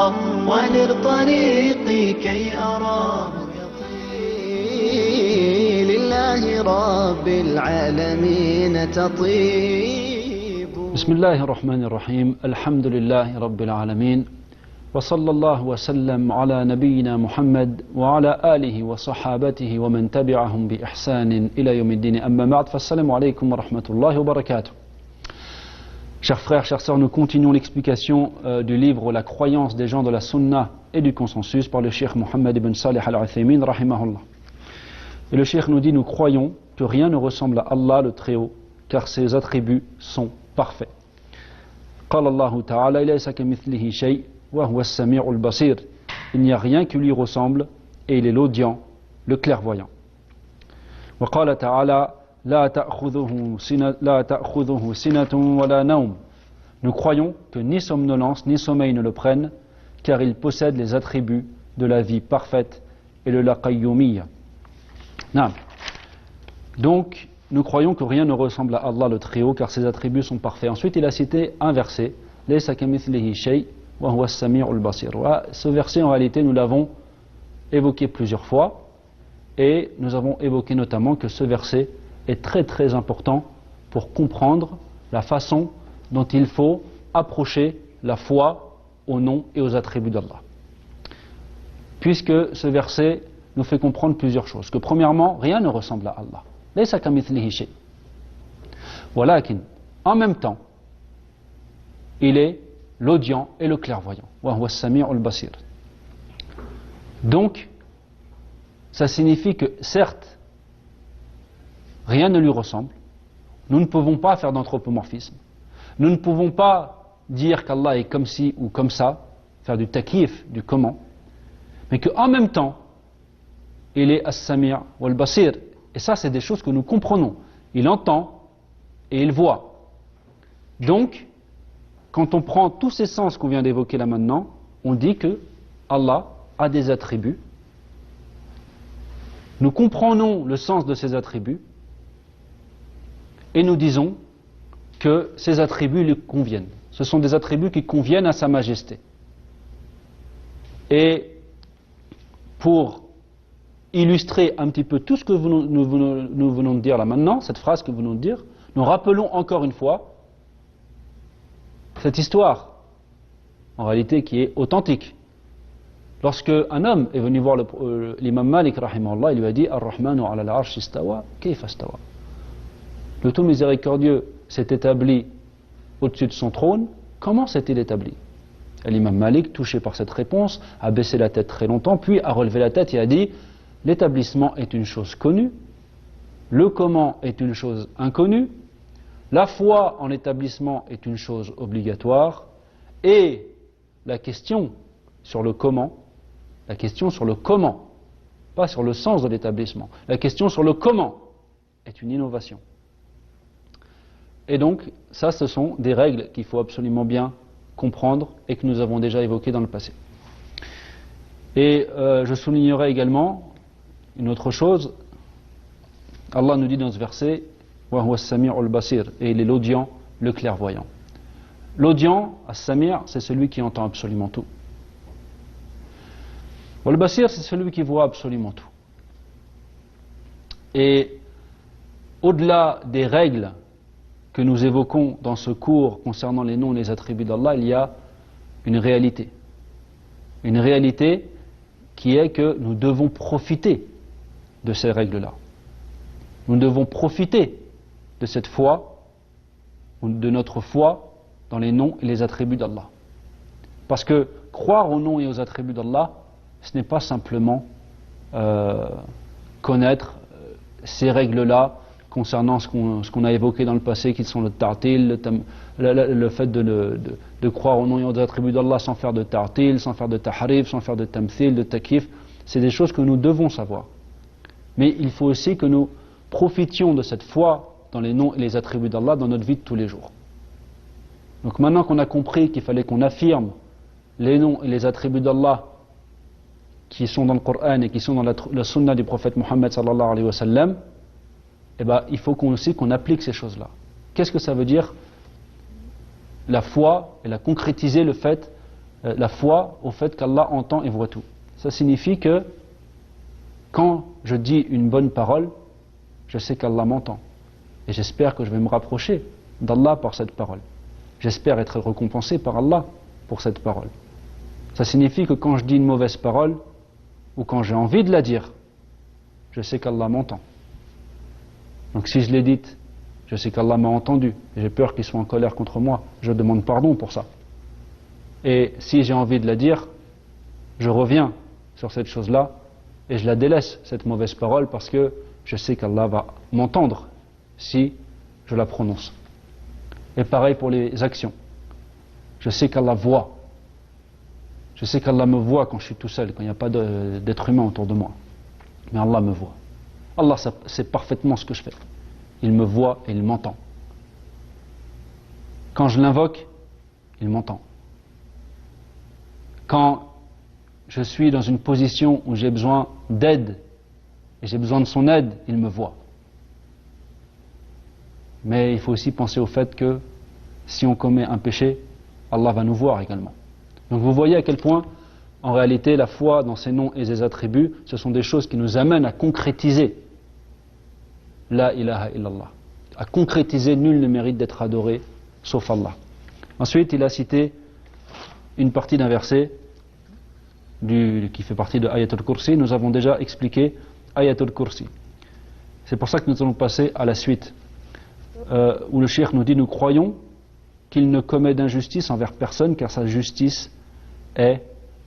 وانر طريقي كي أراه يطيب لله رب العالمين تطيب. بسم الله الرحمن الرحيم. الحمد لله رب العالمين، وصلى الله وسلم على نبينا محمد وعلى آله وصحابته ومن تبعهم بإحسان إلى يوم الدين. أما بعد فالسلام عليكم ورحمة الله وبركاته. Chers frères, chères sœurs, nous continuons l'explication du livre La croyance des gens de la Sunna et du consensus par le Cheikh Mohammed ibn Salih al-Uthaymin rahimahullah. Et le Cheikh nous dit: nous croyons que rien ne ressemble à Allah le Très-Haut, car ses attributs sont parfaits. قال الله تعالى ليس كمثله شيء وهو السميع البصير. Il n'y a rien qui lui ressemble et il est l'audient, le clairvoyant. وقال تعالى لا تأخذه سنة ولا نوم. Nous croyons que ni somnolence ni sommeil ne le prennent, car il possède les attributs de la vie parfaite et de la qayyumiyya. Donc, nous croyons que rien ne ressemble à Allah le Très-Haut, car ses attributs sont parfaits. Ensuite, il a cité un verset, laysa kamithlihi shay wa huwa as-sami'ul basir. Ce verset, en réalité, nous l'avons évoqué plusieurs fois, et nous avons évoqué notamment que ce verset est très très important pour comprendre la façon dont il faut approcher la foi au nom et aux attributs d'Allah. Puisque ce verset nous fait comprendre plusieurs choses. Que premièrement, rien ne ressemble à Allah. Laysa kamithlihi shay. Walakin, en même temps, il est l'audient et le clairvoyant. Wa huwa as-sami'ul basir. Donc, ça signifie que certes, rien ne lui ressemble. Nous ne pouvons pas faire d'anthropomorphisme. Nous ne pouvons pas dire qu'Allah est comme ci ou comme ça, faire du takyif, du comment, mais qu'en même temps, il est as-sami' wal-basir. Et ça, c'est des choses que nous comprenons. Il entend et il voit. Donc, quand on prend tous ces sens qu'on vient d'évoquer là maintenant, on dit que Allah a des attributs. Nous comprenons le sens de ces attributs et nous disons que ces attributs lui conviennent. Ce sont des attributs qui conviennent à sa majesté. Et pour illustrer un petit peu tout ce que nous venons de dire là maintenant, cette phrase que nous venons de dire, nous rappelons encore une fois cette histoire, en réalité qui est authentique. Lorsque un homme est venu voir l'imam Malik rahimahullah, il lui a dit: Ar-Rahmanu ala al-arsh istawa, kayfa istawa. Le tout miséricordieux s'est établi au-dessus de son trône. Comment s'est-il établi? L'imam Malik, touché par cette réponse, a baissé la tête très longtemps, puis a relevé la tête et a dit: l'établissement est une chose connue, le comment est une chose inconnue, la foi en l'établissement est une chose obligatoire, et la question sur le comment, pas sur le sens de l'établissement, la question sur le comment est une innovation. Et donc, ça, ce sont des règles qu'il faut absolument bien comprendre et que nous avons déjà évoquées dans le passé. Et je soulignerai également une autre chose. Allah nous dit dans ce verset: wa huwa as-sami'ul basir, et il est l'audient, le clairvoyant. L'audient, as-sami', c'est celui qui entend absolument tout. Wal basir, c'est celui qui voit absolument tout. Et au-delà des règles que nous évoquons dans ce cours concernant les noms et les attributs d'Allah, il y a une réalité. Une réalité qui est que nous devons profiter de ces règles-là. Nous devons profiter de cette foi, ou de notre foi dans les noms et les attributs d'Allah. Parce que croire aux noms et aux attributs d'Allah, ce n'est pas simplement connaître ces règles-là concernant ce qu'on a évoqué dans le passé, qui sont le ta'til, le fait de croire aux noms et aux attributs d'Allah sans faire de ta'til, sans faire de tahrif, sans faire de tamthil, de takif. C'est des choses que nous devons savoir. Mais il faut aussi que nous profitions de cette foi dans les noms et les attributs d'Allah dans notre vie de tous les jours. Donc maintenant qu'on a compris qu'il fallait qu'on affirme les noms et les attributs d'Allah qui sont dans le Coran et qui sont dans la sunna du prophète Mohammed sallallahu alayhi wa sallam, eh ben, il faut aussi qu'on applique ces choses-là. Qu'est-ce que ça veut dire? La foi, elle a concrétisé le fait la foi au fait qu'Allah entend et voit tout. Ça signifie que quand je dis une bonne parole, je sais qu'Allah m'entend. Et j'espère que je vais me rapprocher d'Allah par cette parole. J'espère être récompensé par Allah pour cette parole. Ça signifie que quand je dis une mauvaise parole, ou quand j'ai envie de la dire, je sais qu'Allah m'entend. Donc si je l'ai dite, je sais qu'Allah m'a entendu, et j'ai peur qu'il soit en colère contre moi, je demande pardon pour ça. Et si j'ai envie de la dire, je reviens sur cette chose-là, et je la délaisse, cette mauvaise parole, parce que je sais qu'Allah va m'entendre si je la prononce. Et pareil pour les actions. Je sais qu'Allah voit. Je sais qu'Allah me voit quand je suis tout seul, quand il n'y a pas d'être humain autour de moi. Mais Allah me voit. Allah sait parfaitement ce que je fais. Il me voit et il m'entend. Quand je l'invoque, il m'entend. Quand je suis dans une position où j'ai besoin d'aide, et j'ai besoin de son aide, il me voit. Mais il faut aussi penser au fait que si on commet un péché, Allah va nous voir également. Donc vous voyez à quel point, en réalité, la foi dans ses noms et ses attributs, ce sont des choses qui nous amènent à concrétiser la ilaha illallah. À concrétiser, nul ne mérite d'être adoré, sauf Allah. Ensuite, il a cité une partie d'un verset qui fait partie de Ayatul Kursi. Nous avons déjà expliqué Ayatul Kursi. C'est pour ça que nous allons passer à la suite, où le cheikh nous dit: nous croyons qu'il ne commet d'injustice envers personne, car sa justice est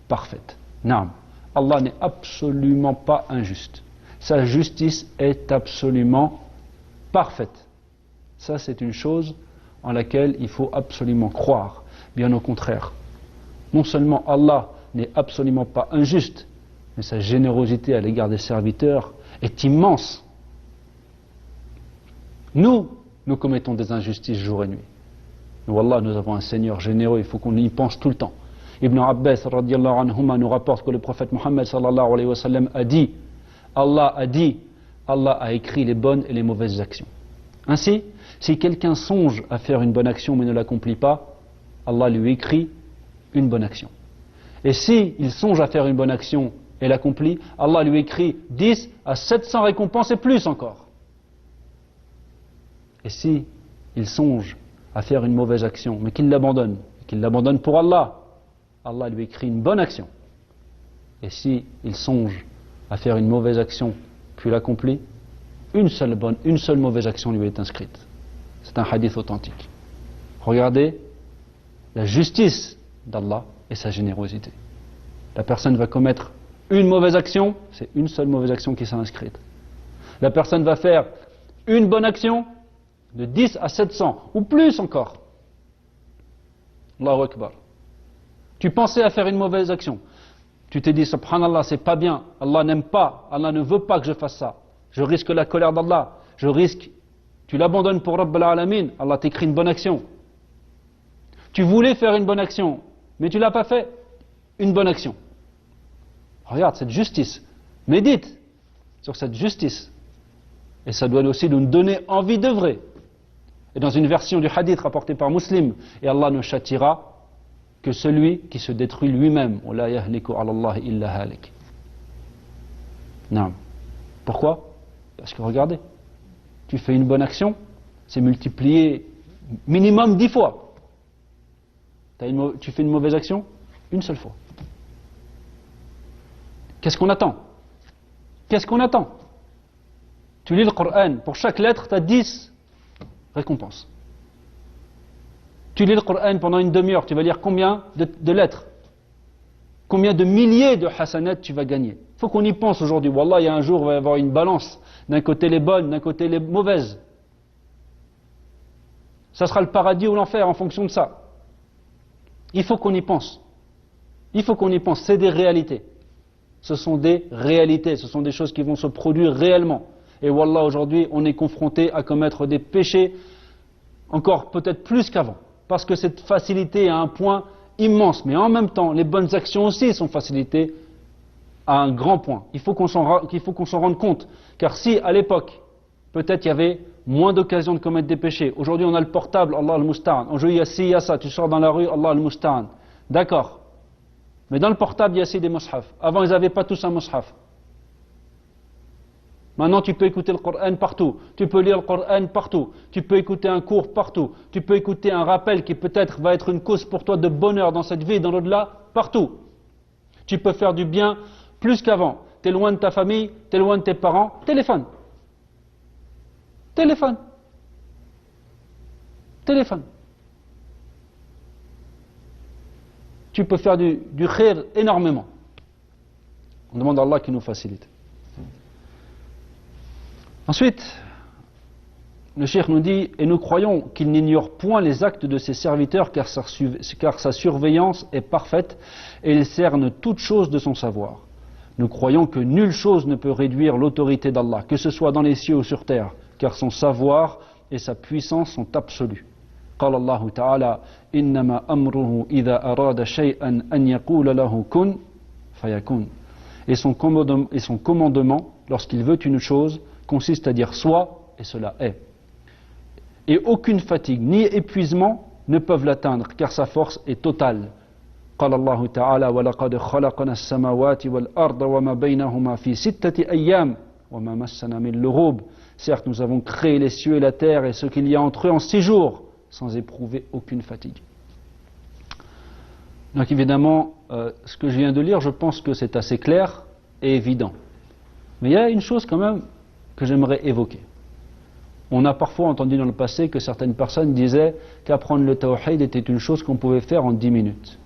parfaite. Naam. Allah n'est absolument pas injuste. Sa justice est absolument parfaite. Ça, c'est une chose en laquelle il faut absolument croire. Bien au contraire. Non seulement Allah n'est absolument pas injuste, mais sa générosité à l'égard des serviteurs est immense. Nous commettons des injustices jour et nuit. Wallah, nous avons un Seigneur généreux, il faut qu'on y pense tout le temps. Ibn Abbas radiyallahu anhuma nous rapporte que le prophète Mohammed sallallahu alayhi wa sallam a dit, Allah a écrit les bonnes et les mauvaises actions. Ainsi, si quelqu'un songe à faire une bonne action mais ne l'accomplit pas, Allah lui écrit une bonne action. Et si il songe à faire une bonne action et l'accomplit, Allah lui écrit 10 à 700 récompenses et plus encore. Et si il songe à faire une mauvaise action, mais qu'il l'abandonne pour Allah, Allah lui écrit une bonne action. Et si il songe à faire une mauvaise action, puis l'accomplit, une seule mauvaise action lui est inscrite. C'est un hadith authentique. Regardez la justice d'Allah et sa générosité. La personne va commettre une mauvaise action, c'est une seule mauvaise action qui s'est inscrite. La personne va faire une bonne action, de 10 à 700, ou plus encore. Allahu Akbar. Tu pensais à faire une mauvaise action. Tu t'es dit, subhanallah, c'est pas bien. Allah n'aime pas. Allah ne veut pas que je fasse ça. Je risque la colère d'Allah. Tu l'abandonnes pour Rabb al-Alamin. Allah t'écrit une bonne action. Tu voulais faire une bonne action, mais tu l'as pas fait. Une bonne action. Regarde cette justice. Médite sur cette justice. Et ça doit aussi nous donner envie d'œuvrer. Et dans une version du hadith rapporté par Muslim, et Allah ne châtiera que celui qui se détruit lui-même. Non. Pourquoi? Parce que regardez, tu fais une bonne action, c'est multiplié minimum 10 fois. Tu fais une mauvaise action, une seule fois. Qu'est-ce qu'on attend? Qu'est-ce qu'on attend? Tu lis le Coran, pour chaque lettre, tu as 10 récompenses. Tu lis le Coran pendant une demi-heure, tu vas lire combien de lettres? Combien de milliers de hasanat tu vas gagner? Il faut qu'on y pense aujourd'hui. Wallah, il y a un jour, il va y avoir une balance. D'un côté les bonnes, d'un côté les mauvaises. Ça sera le paradis ou l'enfer en fonction de ça. Il faut qu'on y pense. Il faut qu'on y pense. C'est des réalités. Ce sont des réalités. Ce sont des choses qui vont se produire réellement. Et wallah, aujourd'hui, on est confronté à commettre des péchés encore peut-être plus qu'avant. Parce que cette facilité est à un point immense. Mais en même temps, les bonnes actions aussi sont facilitées à un grand point. Il faut qu'on s'en rende compte. Car si, à l'époque, peut-être il y avait moins d'occasions de commettre des péchés. Aujourd'hui, on a le portable, Allah al-Musta'an. Aujourd'hui, il y a ci, il y a ça. Tu sors dans la rue, Allah al-Musta'an. D'accord. Mais dans le portable, il y a aussi des mushaf. Avant, ils n'avaient pas tous un mushaf. Maintenant, tu peux écouter le Coran partout. Tu peux lire le Coran partout. Tu peux écouter un cours partout. Tu peux écouter un rappel qui peut-être va être une cause pour toi de bonheur dans cette vie et dans l'au-delà, partout. Tu peux faire du bien plus qu'avant. Tu es loin de ta famille, tu es loin de tes parents. Téléphone. Téléphone. Téléphone. Tu peux faire du khair énormément. On demande à Allah qu'il nous facilite. Ensuite, le cheikh nous dit, et nous croyons qu'il n'ignore point les actes de ses serviteurs car sa surveillance est parfaite et il cerne toutes choses de son savoir. Nous croyons que nulle chose ne peut réduire l'autorité d'Allah, que ce soit dans les cieux ou sur terre, car son savoir et sa puissance sont absolus. قال الله تعالى إنما أمره إذا أراد شيئا أن يقول له كن فيكون. Et son commandement, lorsqu'il veut une chose, consiste à dire soit, et cela est. Et aucune fatigue ni épuisement ne peuvent l'atteindre, car sa force est totale. قال الله تعالى ولقد خلقنا السماوات والأرض وما بينهما في 6 أيام وما مسنا من لغوب. Certes, nous avons créé les cieux et la terre et ce qu'il y a entre eux en 6 jours, sans éprouver aucune fatigue. Donc évidemment, ce que je viens de lire, je pense que c'est assez clair et évident. Mais il y a une chose quand même que j'aimerais évoquer. On a parfois entendu dans le passé que certaines personnes disaient qu'apprendre le tawhid était une chose qu'on pouvait faire en 10 minutes.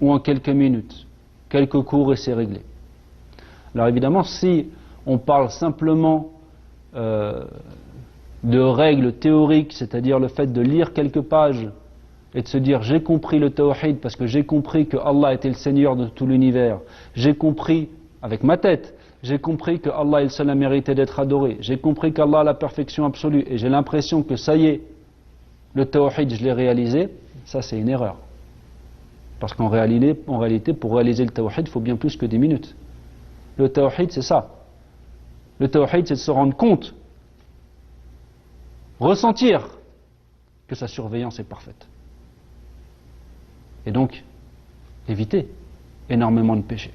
Ou en quelques minutes. Quelques cours et c'est réglé. Alors évidemment, si on parle simplement de règles théoriques, c'est-à-dire le fait de lire quelques pages et de se dire j'ai compris le tawhid parce que j'ai compris que Allah était le Seigneur de tout l'univers, j'ai compris avec ma tête, j'ai compris que Allah est le seul à mériter d'être adoré, j'ai compris qu'Allah a la perfection absolue et j'ai l'impression que ça y est, le tawhid je l'ai réalisé, ça c'est une erreur. Parce qu'en réalité, pour réaliser le tawhid, il faut bien plus que 10 minutes. Le tawhid c'est ça. Le tawhid c'est de se rendre compte, ressentir que sa surveillance est parfaite. Et donc, éviter énormément de péchés.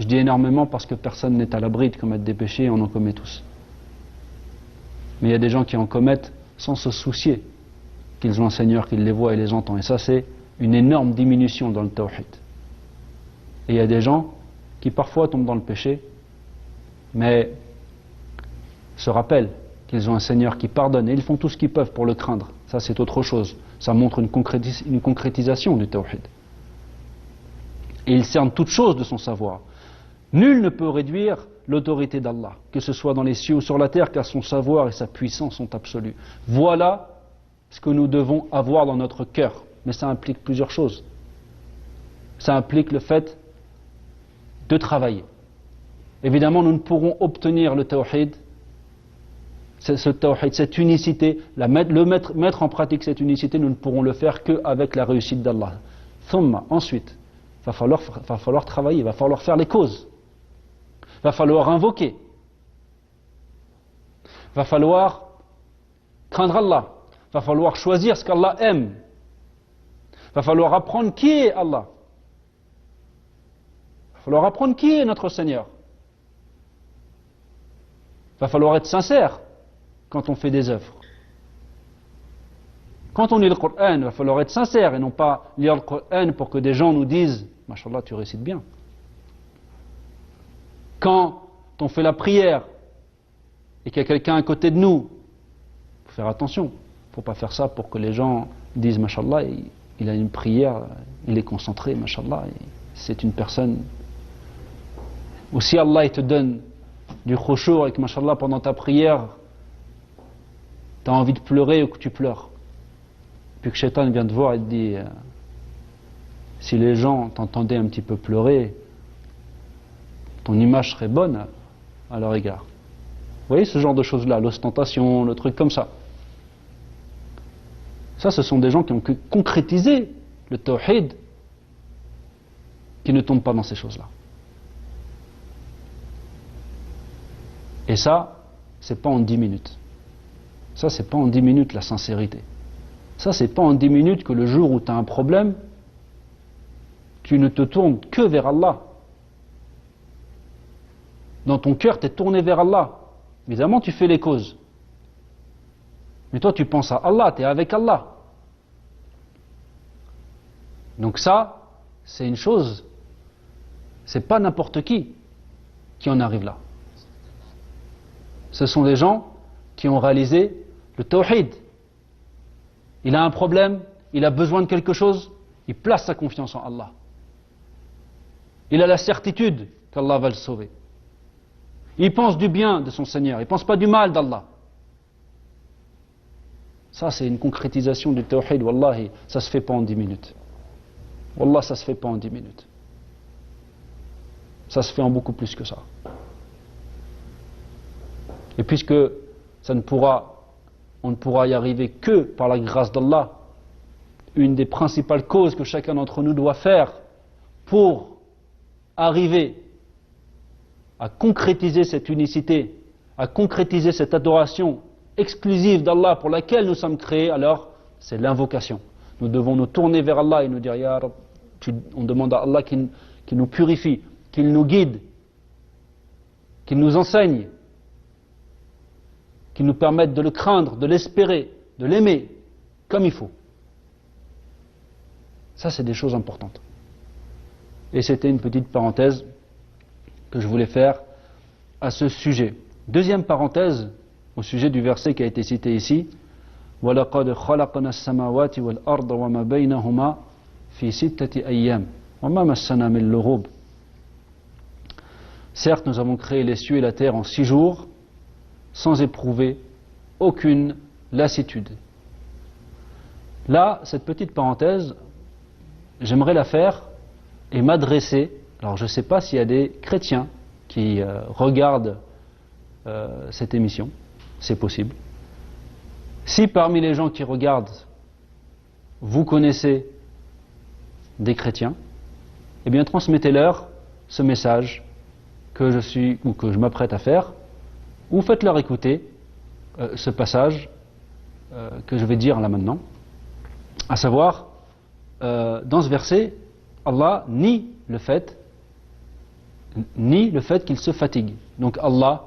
Je dis énormément parce que personne n'est à l'abri de commettre des péchés et on en commet tous. Mais il y a des gens qui en commettent sans se soucier qu'ils ont un Seigneur qui les voit et les entend. Et ça, c'est une énorme diminution dans le tawhid. Et il y a des gens qui parfois tombent dans le péché, mais se rappellent qu'ils ont un Seigneur qui pardonne et ils font tout ce qu'ils peuvent pour le craindre. Ça, c'est autre chose. Ça montre une concrétisation du tawhid. Et il cerne toute chose de son savoir. Nul ne peut réduire l'autorité d'Allah, que ce soit dans les cieux ou sur la terre, car son savoir et sa puissance sont absolus. Voilà ce que nous devons avoir dans notre cœur. Mais ça implique plusieurs choses. Ça implique le fait de travailler. Évidemment, nous ne pourrons obtenir le tawhid, ce tawhid, cette unicité, mettre en pratique cette unicité, nous ne pourrons le faire qu'avec la réussite d'Allah. Ensuite, va falloir travailler, va falloir faire les causes, va falloir invoquer, va falloir craindre Allah, va falloir choisir ce qu'Allah aime, va falloir apprendre qui est Allah, va falloir apprendre qui est notre Seigneur, va falloir être sincère quand on fait des œuvres. Quand on lit le Coran, il va falloir être sincère et non pas lire le Coran pour que des gens nous disent « Mashallah, tu récites bien ». Quand on fait la prière et qu'il y a quelqu'un à côté de nous, il faut faire attention. Il ne faut pas faire ça pour que les gens disent « Mashallah, il a une prière, il est concentré, Mashallah, c'est une personne... » Ou si Allah il te donne du khushu' et que Mashallah pendant ta prière, tu as envie de pleurer ou que tu pleures. Puis que Shaitan vient te voir et te dit si les gens t'entendaient un petit peu pleurer, ton image serait bonne à leur égard. Vous voyez ce genre de choses-là, l'ostentation, le truc comme ça. Ça, ce sont des gens qui ont concrétisé le tawhid, qui ne tombent pas dans ces choses-là. Et ça, c'est pas en 10 minutes. Ça, c'est pas en 10 minutes la sincérité. Ça, c'est pas en 10 minutes que le jour où tu as un problème, tu ne te tournes que vers Allah. Dans ton cœur, tu es tourné vers Allah. Évidemment, tu fais les causes. Mais toi, tu penses à Allah, tu es avec Allah. Donc ça, c'est une chose, c'est pas n'importe qui en arrive là. Ce sont des gens qui ont réalisé le tawhid. Il a un problème, il a besoin de quelque chose, il place sa confiance en Allah. Il a la certitude qu'Allah va le sauver. Il pense du bien de son Seigneur, il ne pense pas du mal d'Allah. Ça, c'est une concrétisation du tawhid, wallahi, ça se fait pas en 10 minutes. Wallah, ça se fait pas en 10 minutes. Ça se fait en beaucoup plus que ça. Et puisque on ne pourra y arriver que par la grâce d'Allah, une des principales causes que chacun d'entre nous doit faire pour arriver à concrétiser cette unicité, à concrétiser cette adoration exclusive d'Allah pour laquelle nous sommes créés, alors c'est l'invocation. Nous devons nous tourner vers Allah et nous dire Ya Rab, on demande à Allah qu'il nous purifie, qu'il nous guide, qu'il nous enseigne, qu'il nous permette de le craindre, de l'espérer, de l'aimer comme il faut. Ça, c'est des choses importantes. Et c'était une petite parenthèse que je voulais faire à ce sujet. Deuxième parenthèse au sujet du verset qui a été cité ici. وَلَقَدْ خَلَقْنَا السَّمَاوَاتِ وَالْأَرْضَ وَمَا بَيْنَهُمَا فِي سِتَّةِ أَيَّامٍ وَمَا مَسَّنَا مِن لُغُوبٍ. Certes, nous avons créé les cieux et la terre en 6 jours, sans éprouver aucune lassitude. Là, cette petite parenthèse, j'aimerais la faire et m'adresser. Alors, je ne sais pas s'il y a des chrétiens qui regardent cette émission, c'est possible. Si parmi les gens qui regardent, vous connaissez des chrétiens, eh bien transmettez-leur ce message que je m'apprête à faire, ou faites-leur écouter ce passage que je vais dire là maintenant, à savoir, dans ce verset, Allah nie le fait qu'il se fatigue. Donc Allah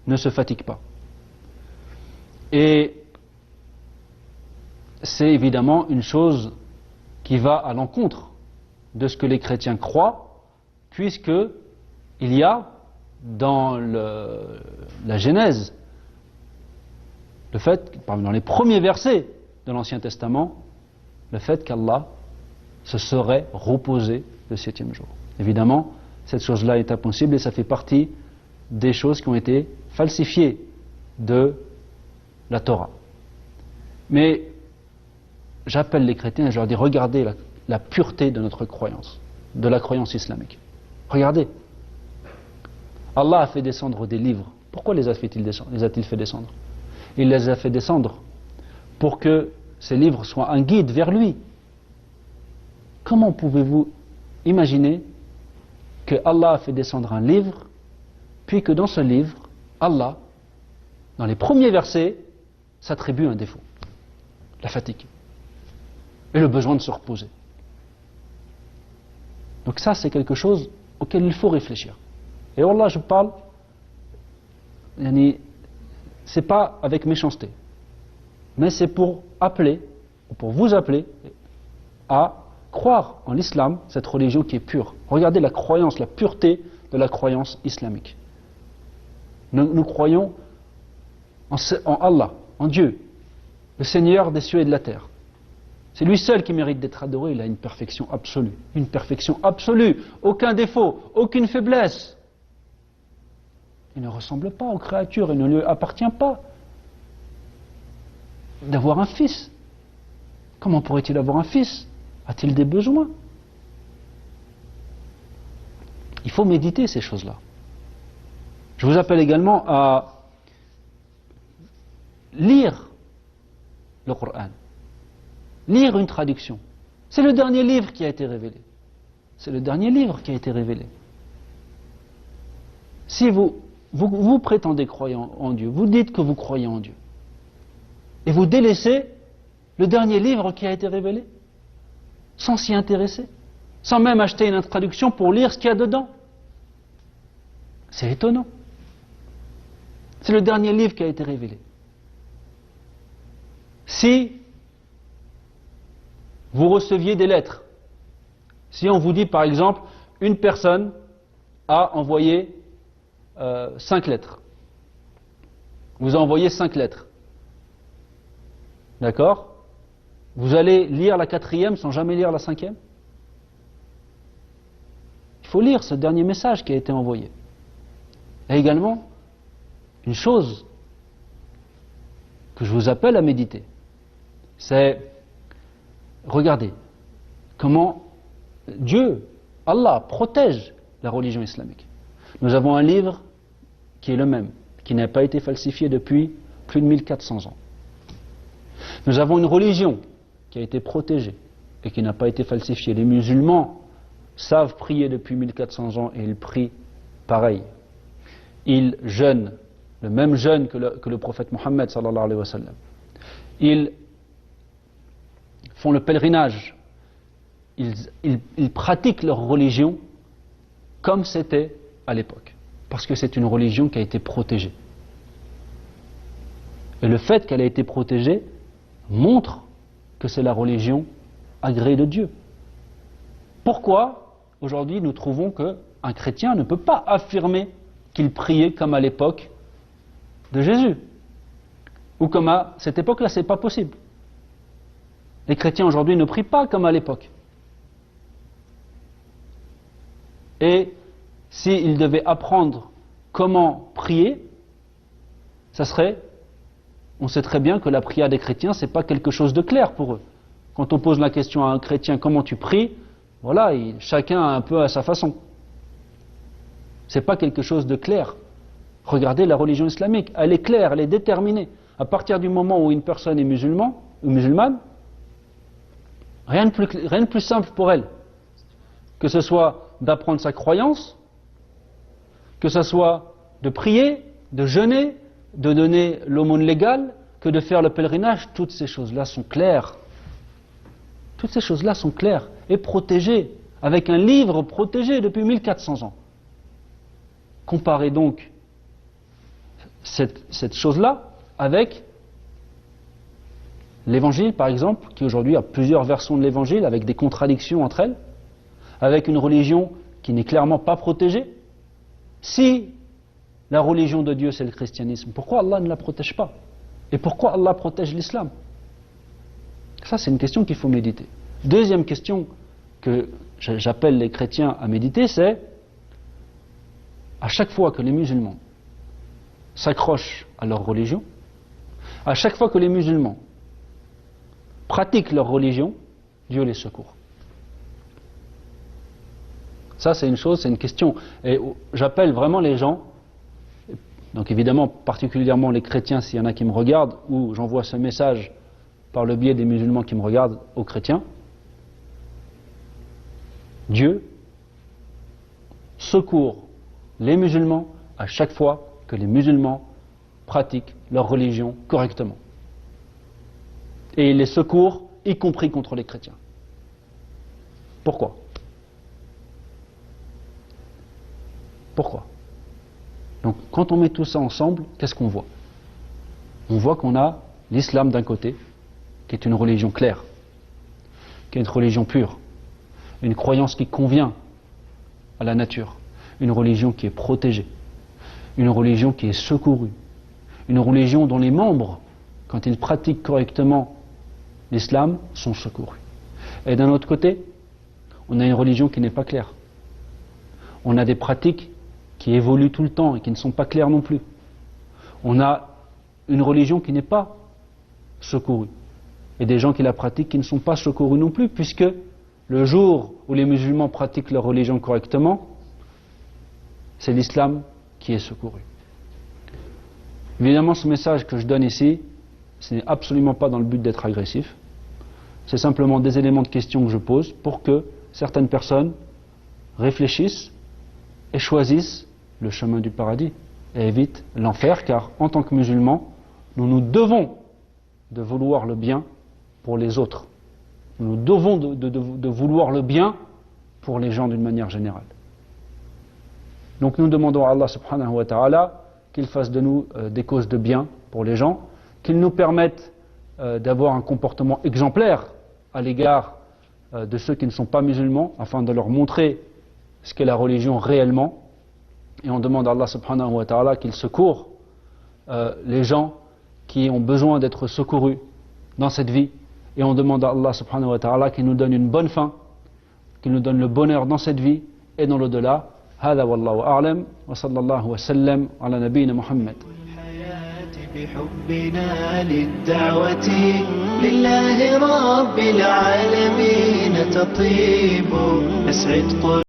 ne se fatigue pas. Et c'est évidemment une chose qui va à l'encontre de ce que les chrétiens croient, puisque il y a dans la Genèse le fait, dans les premiers versets de l'Ancien Testament, le fait qu'Allah se serait reposé le 7e jour. Évidemment, cette chose-là est impossible et ça fait partie des choses qui ont été falsifiées de la Torah. Mais j'appelle les chrétiens et je leur dis regardez la pureté de notre croyance, de la croyance islamique. Regardez. Allah a fait descendre des livres. Pourquoi les a-t-il fait descendre? Il les a fait descendre pour que ces livres soient un guide vers lui. Comment pouvez-vous imaginer que Allah a fait descendre un livre, puis que dans ce livre, Allah, dans les premiers versets, s'attribue un défaut, la fatigue, et le besoin de se reposer. Donc ça, c'est quelque chose auquel il faut réfléchir. Et Wallah, je parle, c'est pas avec méchanceté, mais c'est pour appeler, pour vous appeler à croire en l'islam, cette religion qui est pure. Regardez la croyance, la pureté de la croyance islamique. Nous croyons en Allah, en Dieu, le Seigneur des cieux et de la terre. C'est lui seul qui mérite d'être adoré, il a une perfection absolue, aucun défaut, aucune faiblesse. Il ne ressemble pas aux créatures, il ne lui appartient pas d'avoir un fils. Comment pourrait-il avoir un fils? A-t-il des besoins? Il faut méditer ces choses-là. Je vous appelle également à lire le Coran, lire une traduction. C'est le dernier livre qui a été révélé. C'est le dernier livre qui a été révélé. Si vous prétendez croire en Dieu, vous dites que vous croyez en Dieu, et vous délaissez le dernier livre qui a été révélé, sans s'y intéresser, sans même acheter une introduction pour lire ce qu'il y a dedans. C'est étonnant. C'est le dernier livre qui a été révélé. Si vous receviez des lettres, si on vous dit par exemple, une personne a envoyé 5 lettres, vous a envoyé 5 lettres, d'accord? Vous allez lire la 4e sans jamais lire la 5e? Il faut lire ce dernier message qui a été envoyé. Et également, une chose que je vous appelle à méditer, c'est, regardez, comment Dieu, Allah, protège la religion islamique. Nous avons un livre qui est le même, qui n'a pas été falsifié depuis plus de 1400 ans. Nous avons une religion qui a été protégée et qui n'a pas été falsifiée. Les musulmans savent prier depuis 1400 ans et ils prient pareil. Ils jeûnent, le même jeûne que le prophète Mohammed sallallahu alayhi wa sallam. Ils font le pèlerinage. Ils pratiquent leur religion comme c'était à l'époque. Parce que c'est une religion qui a été protégée. Et le fait qu'elle ait été protégée montre que c'est la religion agréée de Dieu. Pourquoi aujourd'hui nous trouvons qu'un chrétien ne peut pas affirmer qu'il priait comme à l'époque de Jésus, ou comme à cette époque-là? C'est pas possible. Les chrétiens aujourd'hui ne prient pas comme à l'époque. Et s'ils devaient apprendre comment prier, ça serait, on sait très bien que la prière des chrétiens, c'est pas quelque chose de clair pour eux. Quand on pose la question à un chrétien, comment tu pries, voilà, chacun un peu à sa façon. C'est pas quelque chose de clair. Regardez la religion islamique, elle est claire, elle est déterminée. À partir du moment où une personne est musulmane ou musulmane, rien de plus simple pour elle, que ce soit d'apprendre sa croyance, que ce soit de prier, de jeûner, de donner l'aumône légale, que de faire le pèlerinage. Toutes ces choses-là sont claires. Toutes ces choses-là sont claires et protégées, avec un livre protégé depuis 1400 ans. Comparez donc cette chose-là avec l'évangile, par exemple, qui aujourd'hui a plusieurs versions de l'évangile, avec des contradictions entre elles, avec une religion qui n'est clairement pas protégée. Si la religion de Dieu c'est le christianisme, pourquoi Allah ne la protège pas? Et pourquoi Allah protège l'islam? Ça, c'est une question qu'il faut méditer. Deuxième question que j'appelle les chrétiens à méditer, c'est à chaque fois que les musulmans s'accrochent à leur religion, à chaque fois que les musulmans pratiquent leur religion, Dieu les secourt. Ça, c'est une chose, c'est une question. Et j'appelle vraiment les gens, donc évidemment, particulièrement les chrétiens, s'il y en a qui me regardent, ou j'envoie ce message par le biais des musulmans qui me regardent aux chrétiens. Dieu secourt les musulmans à chaque fois que les musulmans pratiquent leur religion correctement. Et il les secourt, y compris contre les chrétiens. Pourquoi? Pourquoi? Donc, quand on met tout ça ensemble, qu'est-ce qu'on voit? On voit qu'on a l'islam d'un côté, qui est une religion claire, qui est une religion pure, une croyance qui convient à la nature, une religion qui est protégée, une religion qui est secourue, une religion dont les membres, quand ils pratiquent correctement l'islam, sont secourus. Et d'un autre côté, on a une religion qui n'est pas claire. On a des pratiques qui évoluent tout le temps et qui ne sont pas claires non plus. On a une religion qui n'est pas secourue. Et des gens qui la pratiquent qui ne sont pas secourus non plus, puisque le jour où les musulmans pratiquent leur religion correctement, c'est l'islam qui est secouru. Évidemment, ce message que je donne ici, ce n'est absolument pas dans le but d'être agressif. C'est simplement des éléments de question que je pose pour que certaines personnes réfléchissent et choisissent le chemin du paradis et évitent l'enfer, car en tant que musulmans, nous nous devons de vouloir le bien pour les autres. Nous devons de vouloir le bien pour les gens d'une manière générale. Donc nous demandons à Allah subhanahu wa ta'ala qu'il fasse de nous des causes de bien pour les gens, qu'il nous permette d'avoir un comportement exemplaire à l'égard de ceux qui ne sont pas musulmans, afin de leur montrer ce qu'est la religion réellement. Et on demande à Allah subhanahu wa ta'ala qu'il secourt les gens qui ont besoin d'être secourus dans cette vie. Et on demande à Allah subhanahu wa ta'ala qu'il nous donne une bonne fin, qu'il nous donne le bonheur dans cette vie et dans l'au-delà. هذا والله أعلم وصلى الله وسلم على نبينا محمد. بحبنا للدعوة لله رب العالمين تطيب نسعد